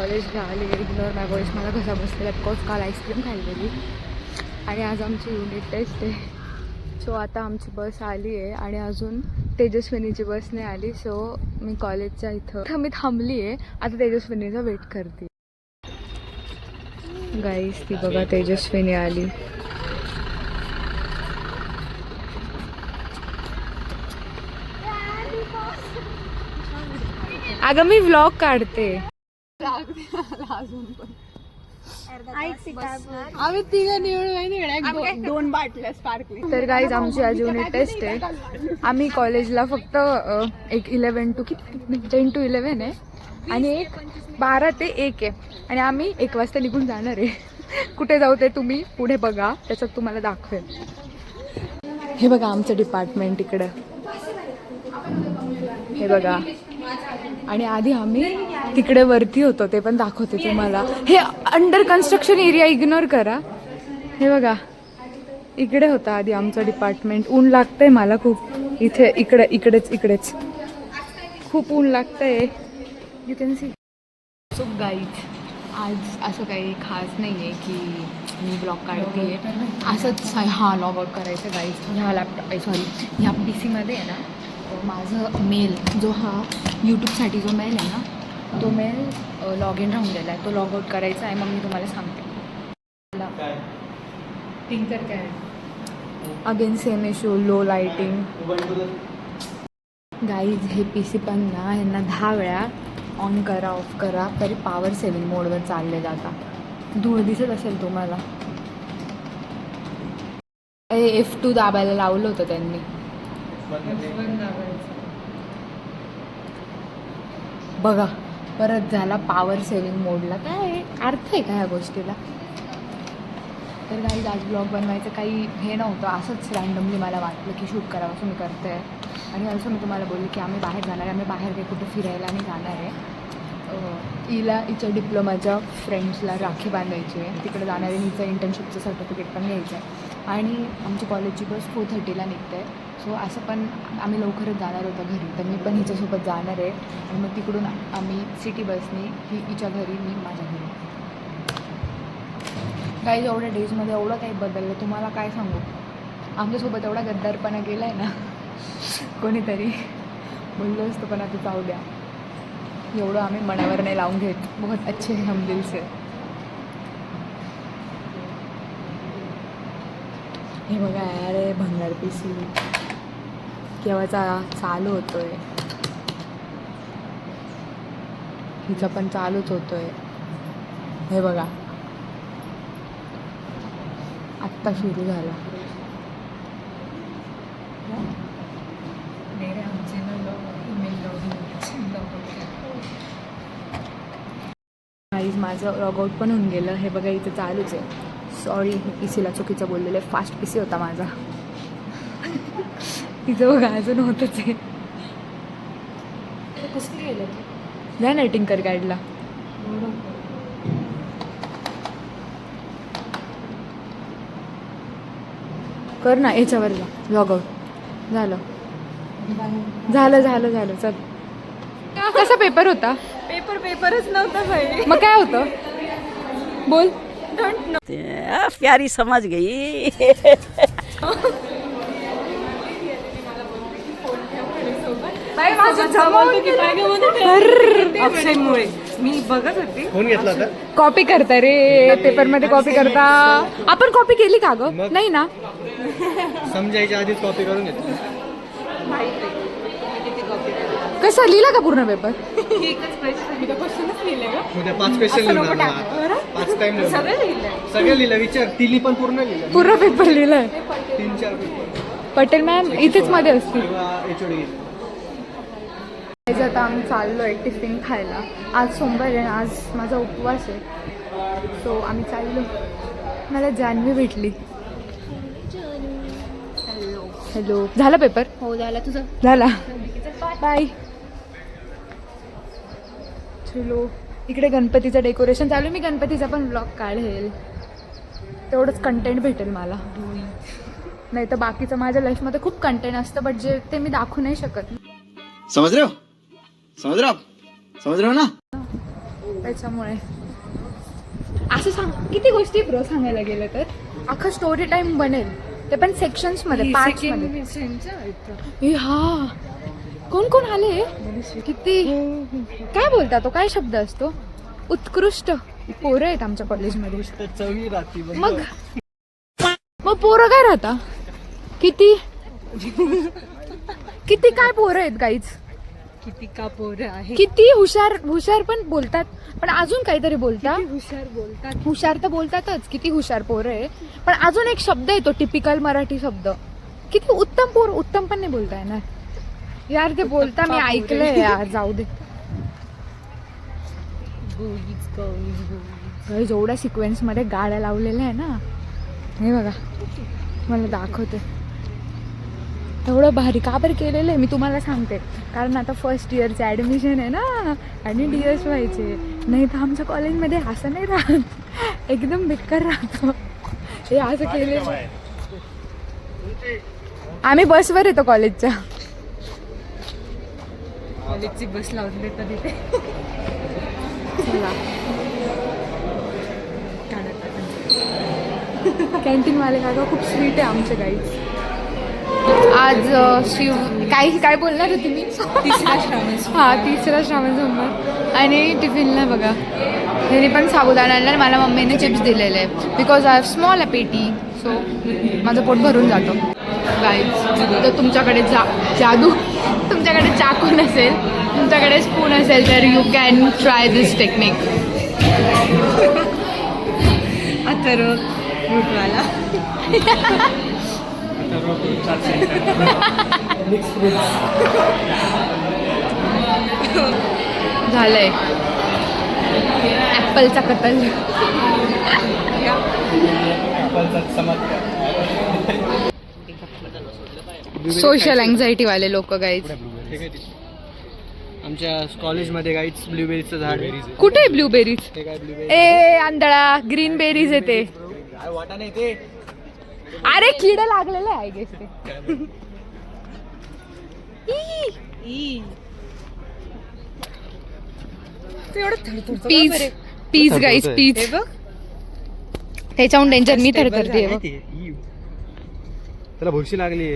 कॉलेजला आली. इग्नोर माय वॉइस. मला कसा बसलेला बिकॉज काल आईस्क्रीम खाल्लेली आणि आज आमची युनिट टेस्ट आहे. सो आता आमची बस आली आहे आणि अजून तेजस्विनीची बस नाही आली. सो मी कॉलेजच्या इथं मी थांबली आहे. आता तेजस्विनीचा वेट करते. गाईस ती बघा तेजस्विनी आली. अगं मी व्लॉग काढते. आम्ही तिघं निवडून 2 बाटल्या स्पार्कलिंग. तर गाईज आमची आज युनिट टेस्ट आहे. आम्ही कॉलेजला फक्त एक 11 to 10 to 11 आहे आणि एक 12 ते 1 आहे आणि आम्ही 1 वाजता निघून जाणार आहे. कुठे जाऊ ते तुम्ही पुढे बघा, त्याच्यात तुम्हाला दाखवेन. हे बघा आमचं डिपार्टमेंट इकडं, हे बघा. आणि आधी आम्ही तिकडे वरती होतो, ते पण दाखवते तुम्हाला. हे अंडर कन्स्ट्रक्शन एरिया इग्नोर करा. हे बघा इकडे होता आधी आमचं डिपार्टमेंट. ऊन लागतंय मला खूप इथे. इकडेच खूप ऊन लागतंय. You can see. So guys आज असं काही खास नाही आहे की मी ब्लॉग काढते आहे. असंच हा लॉग आउट करायचं गाईज. ह्या ह्या PC मध्ये आहे ना माझं मेल जो हा यूट्यूबसाठी जो मेल आहे ना, तो मेल लॉग इन राहून गेला आहे. तो लॉग आउट करायचा आहे. मग मी तुम्हाला सांगते. टिंकर काय again same issue, low lighting. Guys हे PC पण ना ह्यांना 10 वेळा ऑन करा ऑफ करा तरी पॉवर सेविंग मोडवर चालले जाता. धूळ दिसत असेल तुम्हाला. F2 दाबायला लावलं होतं त्यांनी. बघा परत झाला पॉवर सेविंग मोडला. काय अर्थ आहे का ह्या गोष्टीला? तर काही आज ब्लॉग बनवायचं काही हे नव्हतं. असंच रँडमली मला वाटलं की शूट करावं, असं मी करते आहे. आणि असं मी तुम्हाला बोलले की आम्ही बाहेर जाणार आहे. आम्ही बाहेर काही कुठे फिरायला आणि जाणार आहे. हिच्या डिप्लोमाच्या फ्रेंड्सला राखी बांधायची आहे. तिकडे जाणार आहे. हिचं इंटर्नशिपचं सर्टिफिकेट पण घ्यायचं आहे. आणि आमची कॉलेजची बस 4:30ला निघते आहे. सो असं पण आम्ही लवकरच जाणार होतो घरी. तर मी पण हिच्यासोबत जाणार आहे. आणि मग तिकडून आम्ही सिटी बसने हिच्या घरी, मी माझ्या घरी. काही एवढ्या डेजमध्ये एवढं काही बदललं तुम्हाला काय सांगू. आमच्यासोबत एवढा गद्दारपणा केला आहे ना कोणीतरी बोललो असतं, पण आता जाऊ द्या. एवढं आम्ही मनावर नाही लावून घेत. बहुत अच्छे हम दिल से. हे बघा यार भंगार PC केव्हाचा चालू होतोय. हिचा पण चालूच होतोय. हे बघा आत्ता सुरू झाला. माझं लॉगआउट पण होऊन गेलं. हे बघा इथं चालूच आहे. सॉरी PCला चुकीचं बोललेलं आहे. फास्ट PC होता माझा. तिचं बघा अजून होतच आहे. कसं गेलं जा ना टिंकर गाईडला. कर ना याच्यावर जा. लॉगआउट झालं. चल. कसा पेपर होता? पेपरच नव्हता भाई. मग काय होतं बोल. प्यारी समझ गई. अक्षयमुळे मी बघत होती. फोन घेतला होता. कॉपी करता रे पेपरमध्ये. कॉपी करता. आपण कॉपी केली का ग? नाही ना. समजायच्या आधीच कॉपी करून घेतली. कसं लिहिला का पूर्ण पेपर? उद्या 5 क्वेश्चन लिहिणार. 5 टाइम सगळं लिहिलं. विचार तिली पण पूर्ण लिहिलं. पूर्ण पेपर लिहिलाय. 3-4 पेपर. पटेल मॅम इथेच मध्ये असतील. HOD. आता आम्ही चाललो आहे टिफिन खायला. आज सोमवार आहे. आज माझा उपवास आहे. सो आम्ही चाललो. मला जान्हवी भेटली. हॅलो. झाला पेपर? हो झाला. तुझं झाला. बाय. चलो. इकडे गणपतीचं डेकोरेशन चालू. मी गणपतीचा पण ब्लॉग काढेल. तेवढंच कंटेंट भेटेल मला. नाही तर बाकीचं माझ्या लाईफमध्ये खूप कंटेंट असतं, बट जे ते मी दाखवू नाही शकत. समझ रहे हो ना. त्याच्यामुळे असं सांग किती गोष्टी प्रो सांगायला गेलं तर अख्खा स्टोरी टाइम बनेल ते पण सेक्शन्स मध्ये पार्ट्स मध्ये. हा कोण कोण आले किती काय बोलता तो काय शब्द असतो उत्कृष्ट पोरं आहेत आमच्या कॉलेजमध्ये. चवी राहती मग पोरं काय राहता किती किती काय पोरं आहेत काहीच किती का पोरं आहे किती हुशार पण बोलतात पण अजून काहीतरी बोलतात हुशार तर बोलतातच किती हुशार पोरं आहे पण अजून एक शब्द येतो टिपिकल मराठी शब्द किती उत्तम उत्तम पण नाही बोलता येणार यार ते बोलता मी ऐकलंय यार जाऊ दे. जेवढ्या सिक्वेन्स मध्ये गाड्या लावलेल्या आहे ना हे बघा मला दाखवते एवढं भारी का बरं केलेलं आहे मी तुम्हाला सांगते कारण आता फर्स्ट इयरचे ॲडमिशन आहे ना आणि DS व्हायचे नाही तर आमच्या कॉलेजमध्ये असं नाही राहत एकदम बेकार राहतो हे असं केलेलं. आम्ही बसवर येतो कॉलेजच्या कॉलेजची बस लावून देतात तिथे कॅन्टीनवाले काका खूप स्वीट आहे आमचे गाईज. आज शिव काय बोलणार होती मी तिसरा श्रावण तिसरा श्रावण सोमवार आणि टिफिनला बघा ह्याने पण साबुदाणा आणला मला मम्मीने चिप्स दिलेले आहे बिकॉज आय हॅव स्मॉल पेटी सो माझं पोट भरून जातो. गाईज तर तुमच्याकडे जादू तुमच्याकडे चाकू नसेल तुमच्याकडे स्पून असेल तर you can try this technique. Atharva फ्रूटवाला झालंय ॲपलचा कतल. सोशल अँझायटी वाले लोक गाईज. आमच्या कॉलेजमध्ये गाईच ब्लूबेरीचं झाड आहे. कुठे ब्लूबेरीज ते काय ब्लूबेरी ए आंधळा ग्रीन बेरीज येते काय वाटा नाही ते अरे किड लागलेलं आहे गेस ते पीस पीस गाईज पीस त्याच्याहून डेंजर मी थरथरते त्याला भुरशी लागली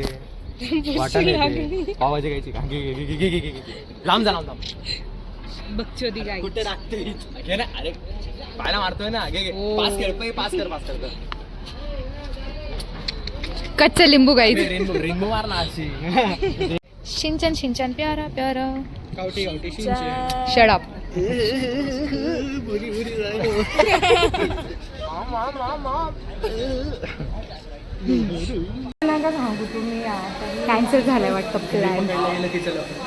वाटा नाही पावाची गायची लांब जा बकचोदी गाई कुठे टाकते घे ना अरे पायला मारतोय ना घे पास कर कच्चा लिंबू गाईज. रिंबू मार ना अशी शिंचन प्यारा प्यारा गावठी शट अप. सांगू तुम्ही कॅन्सल झालाय वाटतं प्लॅन.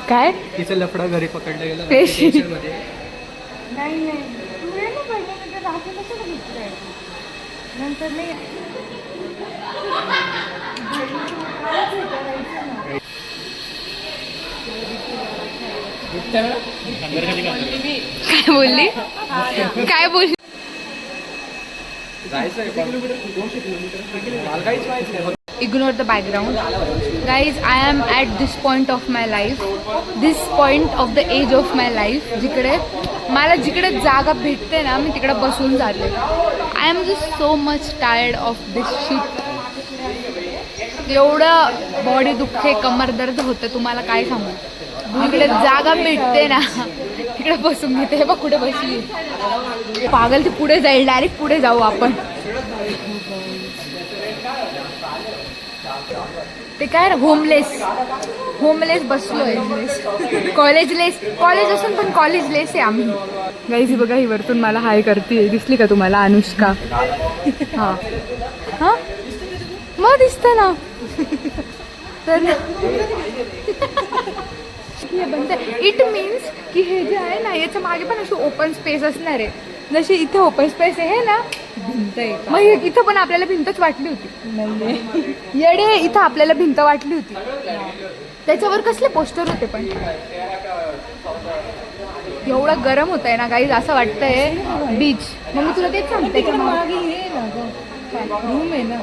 काय तिचं लफडं घरी पकडलं गेलं पेशी. मध्ये नाही नंतर नाही काय बोलली ignore the background guys. I am at this point of my life this point of the age of my life जिकडे मला जिकडे जागा भेटते ना मी तिकडे बसून जाते. I am just so much tired of this sheet. एवढं बॉडी दुखते कमर दर्द होतं तुम्हाला काय सांगू. इकडे जागा भेटते ना तिकडे बसून घेते. हे बघ कुठे बसली पागल ती पुढे जाईल डायरेक्ट पुढे जाऊ आपण. ते काय होमलेस बसलोय कॉलेज असून पण कॉलेजलेस आहे आम्ही. गाईज बघा ही वरतून मला हाय करते दिसली का तुम्हाला अनुष्का. हा मग दिसतं ना तर इट मीन्स की हे जे आहे ना याच्या मागे पण अशी ओपन स्पेस असणार आहे. जशी इथे ओपन स्पेस आहे ना भिंत आहे मग इथं पण आपल्याला भिंतच वाटली होती. येडे इथं आपल्याला भिंत वाटली होती त्याच्यावर कसले पोस्टर होते पण एवढं गरम होत आहे ना काही असं वाटतंय बीच. मग मी तुला तेच सांगते की मागे हे ना रूम आहे ना.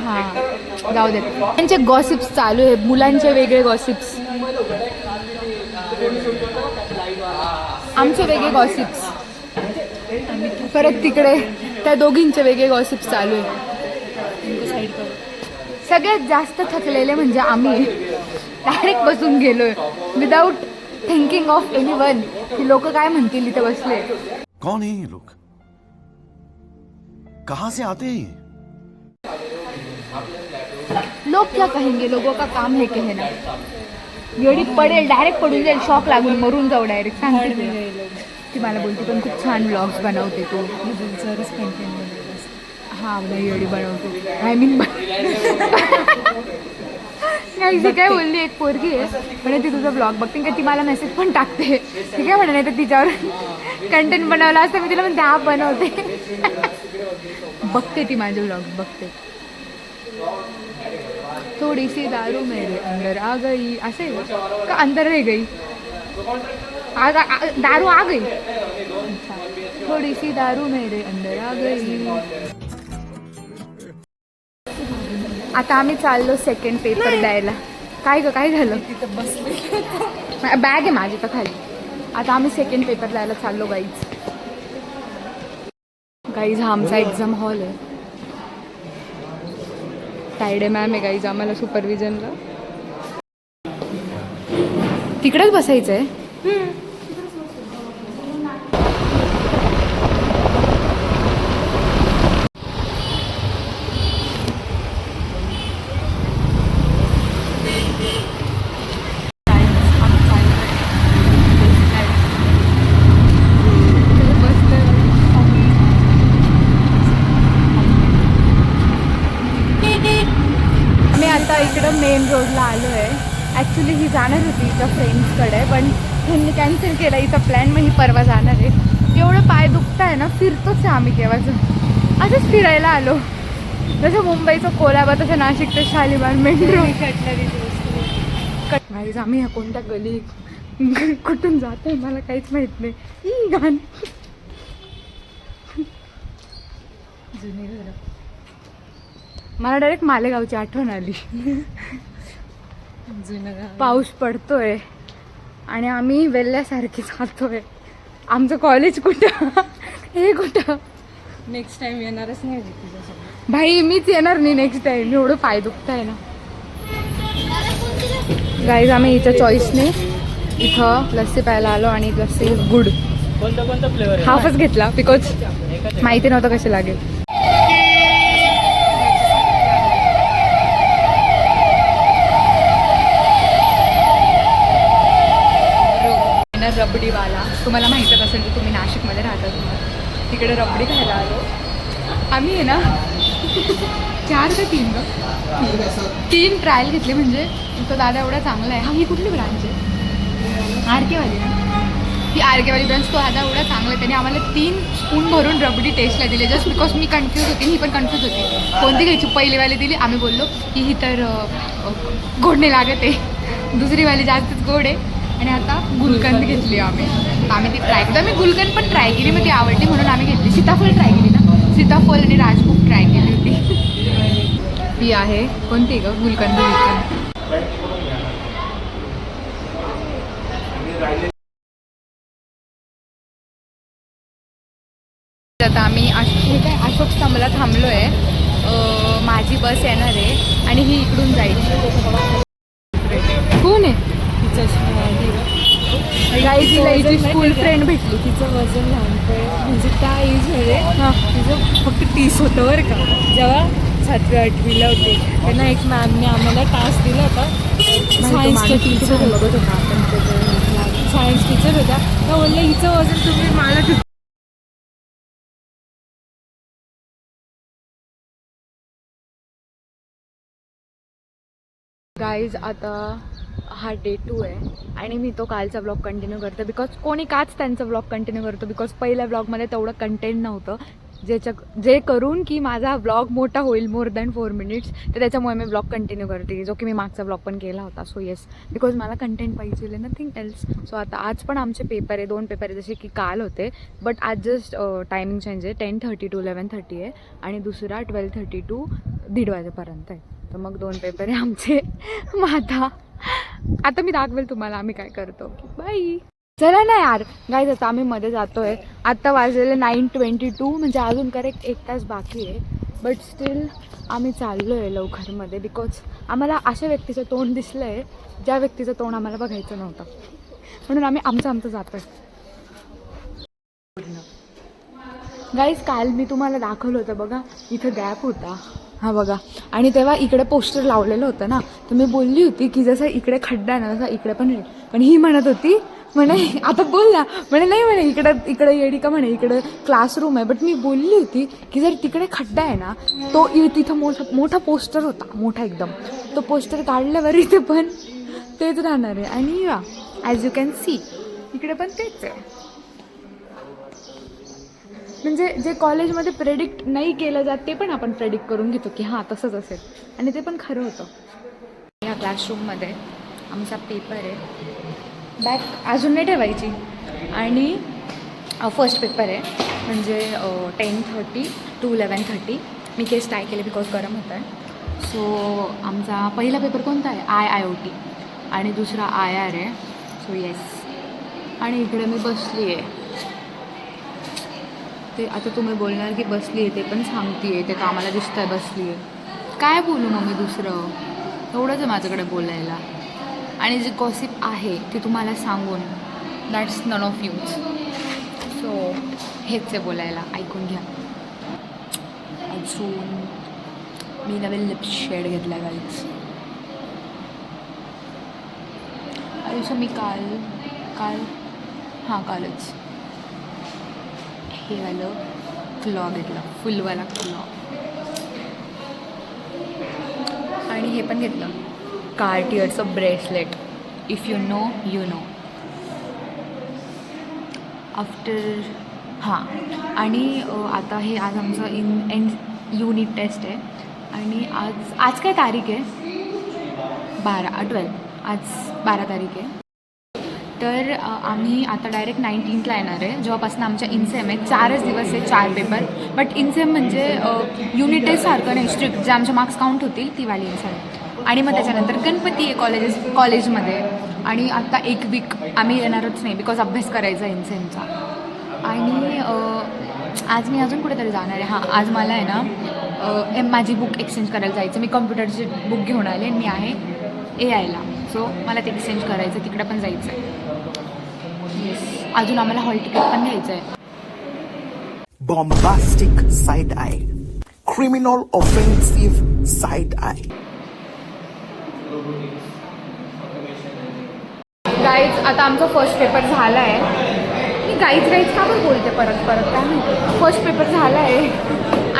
हा जाऊ दे त्यांचे गॉसिप्स चालू आहे मुलांचे वेगळे गॉसिप्स. आमचे वेगळे गॉसिप्स, परत तिकडे त्या दोघींचे वेगळे गॉसिप्स चालू आहे. सगळ्यात जास्त थकलेले म्हणजे आम्ही डायरेक्ट बसून गेलोय विदाऊट थिंकिंग ऑफ एनीवन की लोक काय म्हणतील इथे बसले. कौन है ये लोग, कहां से आते हैं ये? लोग क्या कहेंगे, लोगों का काम है कहना. एवढी पडेल, डायरेक्ट पडून जाईल, शॉक लागून मरून जाऊ डायरेक्ट. सांगते तुला. ती मला बोलते पण खूप छान ब्लॉग्स बनवते तू. हां नाही एवढी बनवते, आय मीन नाही काय बोलली. एक पोरगी आहे म्हणे ती तुझा ब्लॉग बघते का, ती मला मेसेज पण टाकते. ती काय म्हणे नाही तर तिच्यावर कंटेंट बनवला असतं, मी तिला म्हणते हा बनवते. बघते ती माझे ब्लॉग बघते. थोडी सी दारू मेरे अंदर आ गई, असे का अंदर रह गई, दारू आ गई. थोडी सी दारू मेरे अंदर आ गई. आता आम्ही चाललो सेकंड पेपर द्यायला. काय ग काय झालं, तिथं बसले बॅग आहे माझी तर खाली. आता आम्ही सेकंड पेपर द्यायला चाललो गाईज. गाईज हा आमचा एक्झाम हॉल आहे. तायडे मॅम आहे गाईज आम्हाला सुपरविजनला. तिकडेच बसायचं आहे. इकडं मेन रोडला आलो आहे. ॲक्च्युली ही जाणार होती हिच्या फ्रेंड्सकडे, पण ह्यांनी कॅन्सल केला हिचा प्लॅन. मग ही परवा जाणार आहे. एवढं पाय दुखत आहे ना, फिरतोच आहे आम्ही केव्हाचं. असंच फिरायला आलो. जसं मुंबईचं कोलाबा तसं नाशिकचं शालिमार मेट्रो. कट आम्ही ह्या कोणत्या गली कुठून जातो मला काहीच माहीत नाही. ही गाणं जुनी घरं. मला डायरेक्ट मालेगावची आठवण आली. पाऊस पडतोय आणि आम्ही वेल्ल्यासारखी जातोय. आमचं कॉलेज कुठं, हे कुठं. नेक्स्ट टाइम येणारच नाही तुझ्यासोबत. भाई मीच येणार नाही नेक्स्ट टाइम. एवढं पाय दुखत आहे ना गाईज. आम्ही हिच्या चॉईसने इथं लस्सी प्यायला आलो आणि लस्सी गुड हाफच घेतला बिकॉज माहिती नव्हतं कशी लागेल. रबडीवाला तुम्हाला माहीतच असेल की तुम्ही नाशिकमध्ये राहता, तुम्हाला तिकडे रबडी खायला आलो आम्ही. आहे ना 4 का 3 3 ट्रायल घेतली. म्हणजे तो दादा एवढा चांगला आहे. हा ही कुठली ब्रांच आहे, आरकेवाली ना. ती आरकेवाली ब्रांच. तो दादा एवढा चांगला आहे, त्याने आम्हाला 3 स्पून भरून रबडी टेस्टला दिले. जस्ट बिकॉज मी कन्फ्यूज होती, ही पण कन्फ्यूज होती कोणती घ्यायची. पहिलीवाली दिली, आम्ही बोललो की ही तर गोड नाही लागत आहे, दुसरीवाली जास्तच गोड आहे. आणि आता गुलकंद घेतली आम्ही. ती ट्राय केली. आम्ही गुलकंद पण ट्राय केली, मग ती आवडली म्हणून आम्ही घेतली. सीताफळ ट्राय केली ना, सीताफळ आणि राजभोग ट्राय केली होती. ही आहे कोणती ग, गुलकंद. आता आम्ही हे काय अशोक स्तंभला थांबलो आहे. माझी बस येणार आहे आणि ही इकडून जायची. कोण आहे गाई? तिला हिची स्कूल फ्रेंड भेटली. तिचं वजन लहानपण म्हणजे त्या एजमध्ये तिचं फक्त 30 होतं बरं का. जेव्हा 7वी 8वीला होते त्यांना एक मॅमने आम्हाला टास्क दिला होता. सायन्सच्या टीचर होता, सायन्स टीचर होता. तर बोलले हिचं वजन तुम्ही मला. गाईज आता हा डे 2 आहे आणि मी तो कालचा ब्लॉग कंटिन्यू करते. बिकॉज कोणी काच त्यांचा ब्लॉग कंटिन्यू करतो, बिकॉज पहिल्या ब्लॉगमध्ये तेवढं कंटेंट नव्हतं जे करून की माझा ब्लॉग मोठा होईल मोर दॅन 4 मिनिट्स. तर त्याच्यामुळे मी ब्लॉग कंटिन्यू करते, जो की मी मागचा ब्लॉग पण केला होता. सो येस, बिकॉज मला कंटेंट पाहिजे, नथिंग एल्स. सो आता आज पण आमचे पेपर आहे, 2 पेपर आहे जसे की काल होते, बट आज जस्ट टायमिंग चेंज आहे. 10:30 to 11:30 आहे आणि दुसरा 12:30 to 1:30 वाजेपर्यंत आहे. तर मग 2 पेपर आहे आमचे. मग आता मी दाखवेल तुम्हाला आम्ही काय करतो. बाय. चला ना यार गाईज, आता आम्ही मध्ये जातोय. आत्ता वाजलेले 9:22, म्हणजे अजून करेक्ट 1 तास बाकी आहे. बट स्टील आम्ही चाललो आहे लवकरमध्ये, बिकॉज आम्हाला अशा व्यक्तीचं तोंड दिसलं आहे ज्या व्यक्तीचं तोंड आम्हाला बघायचं नव्हतं, म्हणून आम्ही आमचं जातो आहे. गाईज, काल मी तुम्हाला दाखवलं होतं बघा, इथं गॅप होता हा बघा, आणि तेव्हा इकडे पोस्टर लावलेलं होतं ना, तर मी बोलली होती की जसं इकडे खड्डा आहे ना तसा इकडे पण आहे. पण ही म्हणत होती म्हणे आता बोल ना, म्हणे नाही म्हणे इकडे येडी का म्हणे, इकडे क्लासरूम आहे. बट मी बोलली होती की जर तिकडे खड्डा आहे ना, तो तिथं मोठा पोस्टर होता, मोठा एकदम. तो पोस्टर काढल्यावर इथे पण तेच राहणार आहे. आणि ॲज यू कॅन सी इकडे पण तेच आहे. म्हणजे जे कॉलेजमध्ये प्रेडिक्ट नाही केलं जात ते पण आपण प्रेडिक्ट करून घेतो की हां तसंच असेल, आणि ते पण खरं होतं. ह्या क्लासरूममध्ये आमचा पेपर आहे. बॅग अजून नाही ठेवायची. आणि फर्स्ट पेपर आहे, म्हणजे 10:30 to 11:30. मी केस टाय केले बिकॉज गरम होतं आहे. सो आमचा पहिला पेपर कोणता आहे? IIOT, आणि दुसरा IR आहे. So yes. आणि इकडे मी बसली आहे. ते आता तुम्ही बोलणार की बसली आहे, ते पण सांगते आहे, ते कामाला दिसतं आहे बसली आहे. काय बोलू मग मी दुसरं? एवढंच आहे माझ्याकडे बोलायला. आणि जे गॉसिप आहे ते तुम्हाला सांगून that's none of use. So हेच आहे बोलायला, ऐकून घ्या. अजून मी नवीन लिप शेड घेतला आहे गाईज. आयुष्य मी कालच हे वालं क्लॉ घेतलं, फुलवाला क्लॉ. आणि हे पण घेतलं, कार्टियरचं bracelet. If you know you know. After आणि आता हे आज आमचं एंड युनिट टेस्ट आहे. आणि आज काय तारीख आहे? 12 आज 12 तारीख आहे. तर आम्ही आता डायरेक्ट 19ला येणार आहे, जेव्हापासून आमच्या इनसेम आहे. 4च दिवस आहे, 4 पेपर. बट इनसेम म्हणजे युनिट टेस्टसारखं नाही, स्ट्रिक्ट जे आमचे मार्क्स काउंट होतील ती वाली इनसेम. आणि मग त्याच्यानंतर गणपती आहे कॉलेजमध्ये. आणि आता 1 वीक आम्ही येणारच नाही बिकॉज अभ्यास करायचा इनसेमचा. आणि आज मी अजून कुठेतरी जाणार आहे. आज मला आहे ना माझी बुक एक्सचेंज करायला जायचं. मी कम्प्युटरची बुक घेऊन आले आणि मी आहे AIला. सो मला ते एक्सचेंज करायचं, तिकडे पण जायचं आहे. येस. अजून आम्हाला हॉल तिकीट पण घ्यायचं आहे. Bombastic side eye. Criminal offensive side eye. Guys, आता आमचा फर्स्ट पेपर झाला आहे. मी गाईज का पण बोलते परत काय माहिती. फर्स्ट पेपर झाला आहे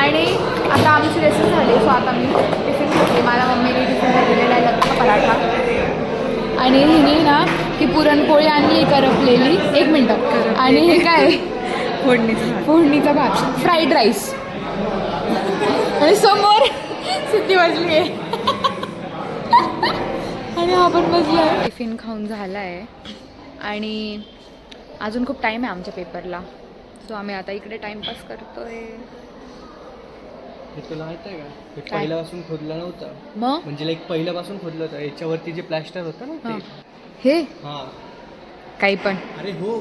आणि आता आमची रेसिपी झाली. सो आता मी टिफिन घेतली. मला मम्मीने टिफिनला दिलेला आहे लग्न पराठा. आणि हिने ना ती पुरणपोळी आणली करपलेली. 1 मिनटं. आणि हे काय फोडणीचा भात, फ्राईड राईस. आणि समोर सिद्धी वाजली आहे आणि आपण बसलो. टिफिन खाऊन झाला आहे आणि अजून खूप टाईम आहे आमच्या पेपरला. सो आम्ही आता इकडे टाईमपास करतोय. हे तुला माहित आहे का, हे पहिल्यापासून खोदलं नव्हतं. मग म्हणजे लाईक पहिल्यापासून खोदलं होतं. याच्यावरती जे प्लॅस्टर होतं ना हे हां काही पण. अरे हो,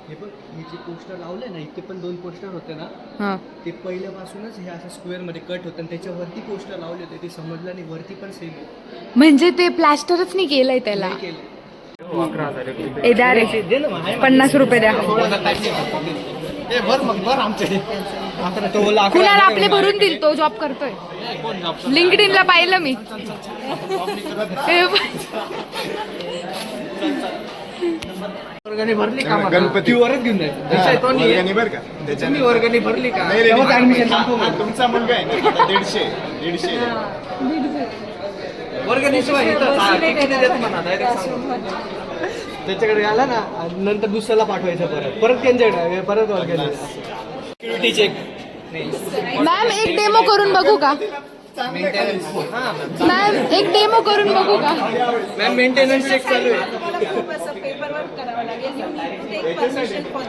हे पण हे जे पोस्टर लावले ना, इथे पण 2 पोस्टर होते ना, हां ते पहिल्यापासूनच हे असं स्क्वेअरमध्ये कट होतं आणि त्याच्यावरती पोस्टर लावले होते. ते समजलं नाही, वरती पण सेम म्हणजे ते प्लॅस्टरच नाही केलंय त्याला. केलं. 11,000 द्या रे, 50 रुपये द्या. कुणाला आपले भरून देईल, तो जॉब करतोय. लिंक्डइनला पाहिलं मी. वर्गणी भरली का? गणपती वरच घेऊन जायचं. वर्गणी भर का? तुम्ही वर्गणी भरली का? तुमचा मुलगा आहे ना, 150 वर्गणीशिवाय त्याच्याकडे आला ना, नंतर दुसऱ्याला पाठवायचं, परत त्यांच्याकडे परत वर्गणी. Security check. मॅम एक डेमो करून बघू का? मॅम एक डेमो करून बघू का? मॅम मेंटेनन्स चेक चालू आहे.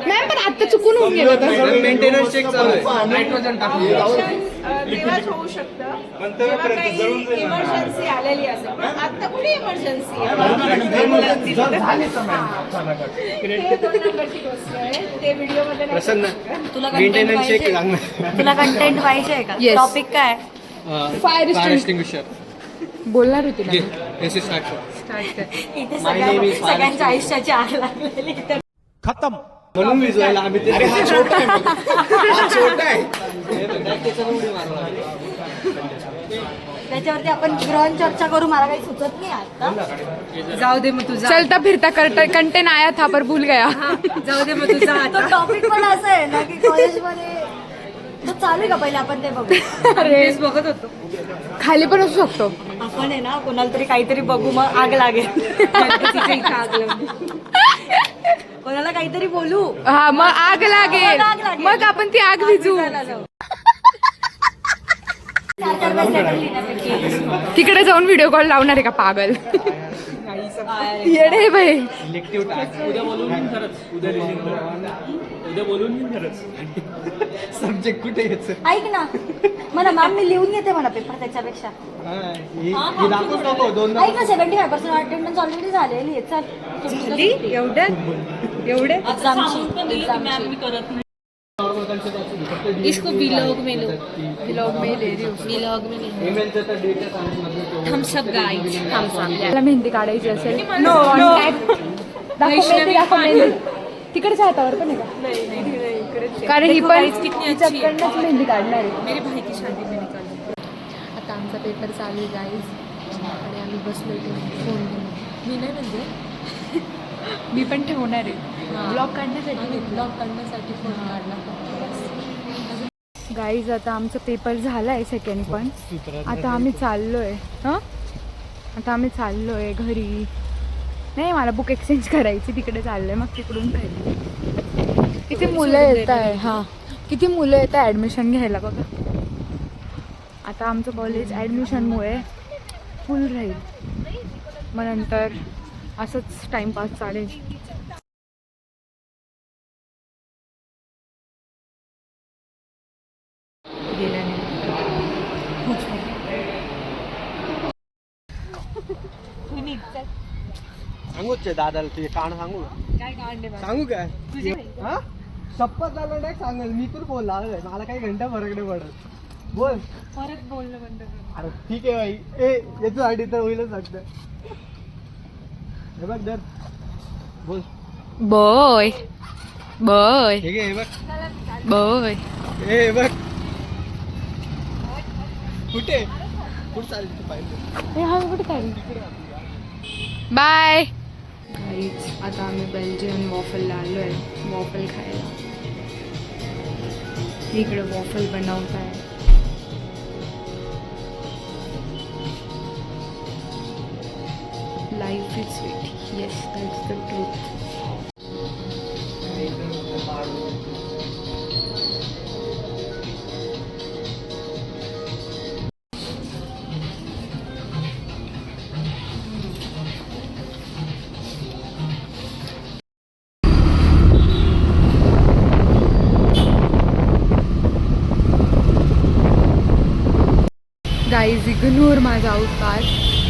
मॅम पण आता चुकून होऊन गेलं होतं. मेंटेनन्स चेक चालू आहे. नायट्रोजन तेव्हाच होऊ शकतं जेव्हा काही इमर्जन्सी आलेली असेल. पण आता कुठे इमर्जन्सी ते व्हिडिओ मध्ये प्रसन्न मेंटेनन्स चेक लागणार. तुला कंटेंट पाहिजे का? Yes. टॉपिक काय? फायर एक्सटिंग्विशर बोलणार होती ना. दिस इज इथे name is सगळ्यांच्या आयुष्याची आग लागलेली तर खत्म. म्हणून विजवायला आम्ही ते हा छोटा आहे मग. हा छोटा आहे. त्याच्यावरती आपण ग्रहण चर्चा करू. मला काही सुचत नाही आता. जाऊ दे मग तुझा. चलता फिरता कंटेंट आया था पर भूल गया. जाऊ दे मग तुझा तो टॉपिक पण असं आहे ना की कॉलेजमध्ये तो चालू आहे का पहिले आपण ते बघू. तेच बघत होतो. खाली पण असू शकतो. आपण आहे ना कोणाला तरी काहीतरी बघू मग आग लागेल. तिच्या इथं आग लावली. कोणाला काहीतरी बोलू. हा मग आग लागेल. आग लागेल. मग आपण ती आग विझू. तिकडे जाऊन व्हिडिओ कॉल लावणार आहे का पागल? येडे बाई. सब्जेक्ट कुठे घ्यायचं? ऐक ना मला मॅम मी लिहून घेते म्हणा पेपर त्याच्यापेक्षा. दाखवूच नको दोनदा. ऐक ना 75% अटेंडन्स ऑलरेडी झालेली आहे. चल एवढे एक्झामची इसको व्लॉग में लो. व्लॉग में ले रही हूँ. व्लॉग में नहीं. ईमेलचं तर डेटा हम सब गाइड. हम सब. मला मेहंदी काढायची असेल मेहंदी तिकडच्या हातावर पण आहे का? कारण ही पण हिच्याकडनंच मेहंदी काढणार आहे. मेरे भाई की शादी में निकाल. आता आमचा पेपर चालू आहे गाईज आणि आम्ही बसलो फोन घेऊन. मी नाही म्हणजे मी पण ठेवणार आहे ब्लॉग काढण्यासाठी. ब्लॉग काढण्यासाठी फोन काढला. गाईज आता आमचा पेपर झाला आहे सेकंड पण. आता आम्ही चाललोय. आता आम्ही चाललोय घरी. नाही मला बुक एक्सचेंज करायची तिकडे चाललोय. मग तिकडून घरी. किती मुलं येत आहे. हां किती मुलं येत आहे ॲडमिशन घ्यायला बघा. आता आमचं कॉलेज ॲडमिशनमुळे फुल राहील. मग नंतर असंच टाईमपास चालेल. सांगूच दादाला तुझे कान सांगू काय काढले सांगू काय? हा शपथ झालं नाही सांगेल मी तर बोलला मला काही घंटा फरक नाही पडत. बोल परत बोलणं बंद कर. अरे ठीक आहे भाई. ए याच्यासाठी तर होईलच वाटतं. हे बघ दर बोल. बॉय बॉय ठीक आहे हे बघ. बॉय. हे बघ कुठे कुठे चालली तू पाहिजे? हा कुठे चालली? बाय. आता आम्ही बेल्जियन वॉफलला आलो आहे वॉफल खायला. इकडे वॉफल बनवत आहे. Life is sweet. Yes that's the truth. Guys ignore माझा आउटपास.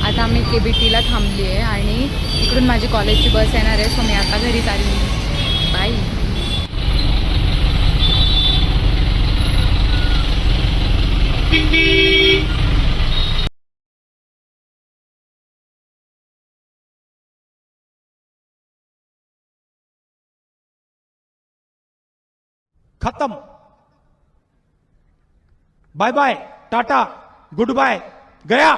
आता आम्ही KBTला थांबली आहे आणि इकडून माझी कॉलेजची बस येणार आहे. सो मी आता घरी चालली. बाय. खत्म. Bye bye tata goodbye गया.